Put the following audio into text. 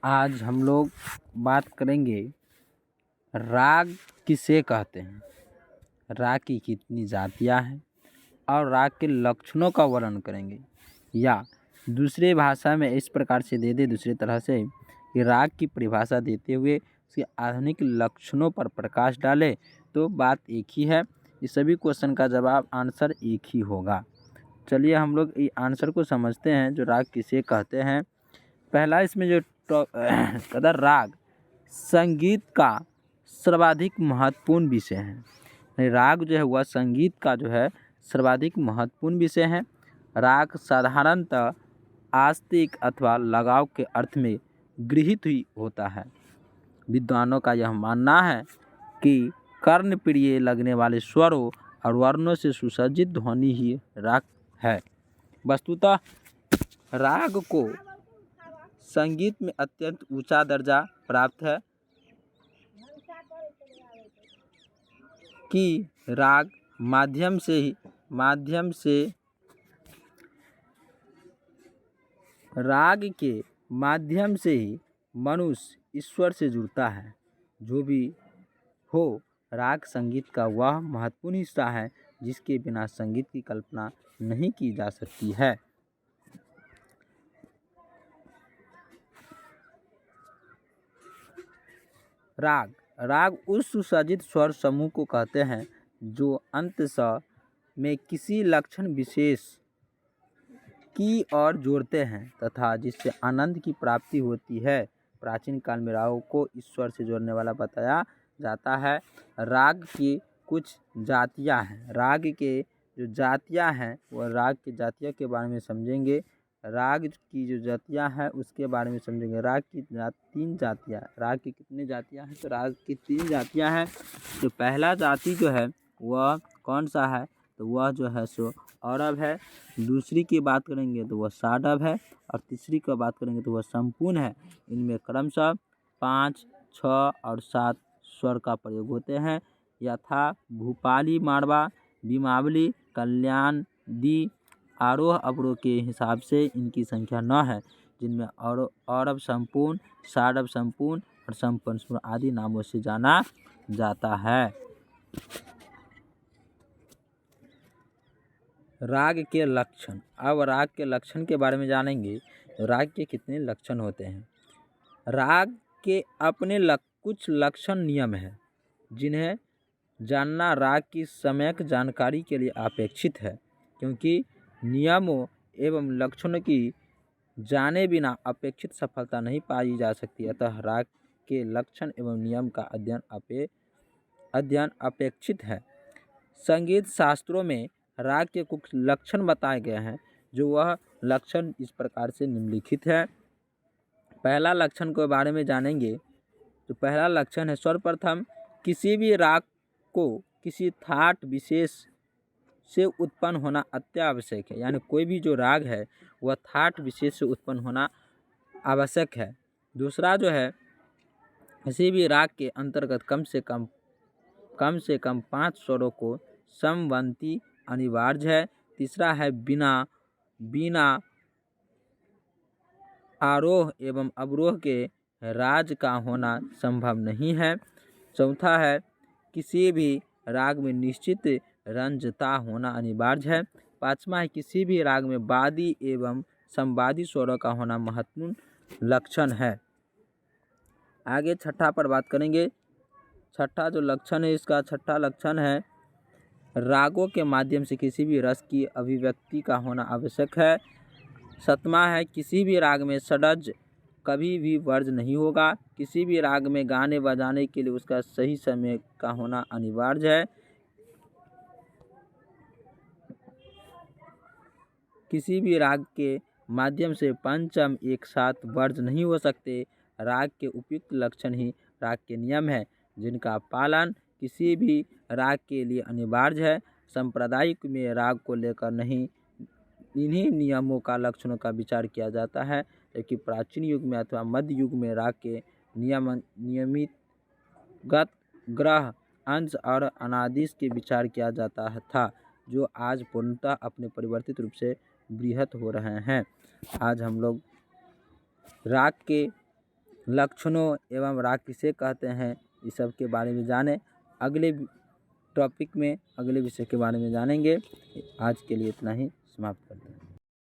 आज हम लोग बात करेंगे राग किसे कहते हैं, राग की कितनी जातियां हैं और राग के लक्षणों का वर्णन करेंगे। या दूसरे भाषा में इस प्रकार से दे दे दूसरी तरह से कि राग की परिभाषा देते हुए उसके आधुनिक लक्षणों पर प्रकाश डाले तो बात एक ही है। इस सभी क्वेश्चन का जवाब आंसर एक ही होगा। चलिए हम लोग ये आंसर को समझते हैं जो राग किसे कहते हैं। पहला इसमें जो कदर राग संगीत का सर्वाधिक महत्वपूर्ण विषय है। राग जो है वह संगीत का जो है सर्वाधिक महत्वपूर्ण विषय है। राग साधारणतः आस्तिक अथवा लगाव के अर्थ में गृहीत ही होता है। विद्वानों का यह मानना है कि कर्ण प्रिय लगने वाले स्वरों और वर्णों से सुसज्जित ध्वनि ही राग है। वस्तुतः राग को संगीत में अत्यंत ऊंचा दर्जा प्राप्त है कि राग माध्यम से राग के माध्यम से ही मनुष्य ईश्वर से जुड़ता है। जो भी हो, राग संगीत का वह महत्वपूर्ण हिस्सा है जिसके बिना संगीत की कल्पना नहीं की जा सकती है। राग उस सुसज्जित स्वर समूह को कहते हैं जो अंततः में किसी लक्षण विशेष की ओर जोड़ते हैं तथा जिससे आनंद की प्राप्ति होती है। प्राचीन काल में रागों को ईश्वर से जोड़ने वाला बताया जाता है। राग की कुछ जातियां हैं। राग के जो जातियां हैं वह राग की जातियों के बारे में समझेंगे। राग की जो जातियां हैं उसके बारे में समझेंगे। राग की तीन जातियां। राग की कितनी जातियां हैं? तो राग की तीन जातियां हैं। तो पहला जाति जो है वह कौन सा है? तो वह जो है सो औरव है। दूसरी की बात करेंगे तो वह साडव है और तीसरी की बात करेंगे तो वह संपूर्ण है। इनमें क्रमशः 5, 6 और 7 स्वर का प्रयोग होते हैं। यथा भूपाली, मारवा, बीमावली, कल्याण, दी, आरोह अवरोह के हिसाब से इनकी संख्या 9 है, जिनमें औरव संपूर्ण, साडव संपूर्ण और संपूर्ण आदि नामों से जाना जाता है। राग के लक्षण। अब राग के लक्षण के बारे में जानेंगे। राग के कितने लक्षण होते हैं? राग के अपने कुछ लक्षण नियम हैं जिन्हें जानना राग की सम्यक जानकारी के लिए अपेक्षित है, क्योंकि नियमों एवं लक्षणों की जाने बिना अपेक्षित सफलता नहीं पाई जा सकती। अतः राग के लक्षण एवं नियम का अध्ययन अपेक्षित है। संगीत शास्त्रों में राग के कुछ लक्षण बताए गए हैं, जो वह लक्षण इस प्रकार से निम्नलिखित है। पहला लक्षण के बारे में जानेंगे तो पहला लक्षण है सर्वप्रथम किसी भी राग को किसी थाट विशेष से उत्पन्न होना अत्यावश्यक है। यानी कोई भी जो राग है वह थाट विशेष से उत्पन्न होना आवश्यक है। दूसरा जो है किसी भी राग के अंतर्गत कम से कम 5 स्वरों को समवंती अनिवार्य है। तीसरा है बिना आरोह एवं अवरोह के राग का होना संभव नहीं है। चौथा है किसी भी राग में निश्चित रंजता होना अनिवार्य है। पांचवा है किसी भी राग में वादी एवं संवादी स्वरों का होना महत्वपूर्ण लक्षण है। आगे छठा पर बात करेंगे। छठा जो लक्षण है, इसका छठा लक्षण है रागों के माध्यम से किसी भी रस की अभिव्यक्ति का होना आवश्यक है। सातवां है किसी भी राग में षड्ज कभी भी वर्ज्य नहीं होगा। किसी भी राग में गाने बजाने के लिए उसका सही समय का होना अनिवार्य है। किसी भी राग के माध्यम से पंचम एक साथ वर्ज्य नहीं हो सकते। राग के उपयुक्त लक्षण ही राग के नियम है, जिनका पालन किसी भी राग के लिए अनिवार्य है। सांप्रदायिक में राग को लेकर नहीं, इन्हीं नियमों का लक्षणों का विचार किया जाता है, जबकि प्राचीन युग में अथवा मध्य युग में राग के नियमित गत ग्रह अंश और अनादिश के विचार किया जाता था, जो आज पूर्णतः अपने परिवर्तित रूप से बृहत हो रहे हैं। आज हम लोग राग के लक्षणों एवं राग किसे कहते हैं, इस सब के बारे में जानें। अगले टॉपिक में अगले विषय के बारे में जानेंगे। आज के लिए इतना ही, समाप्त कर दें।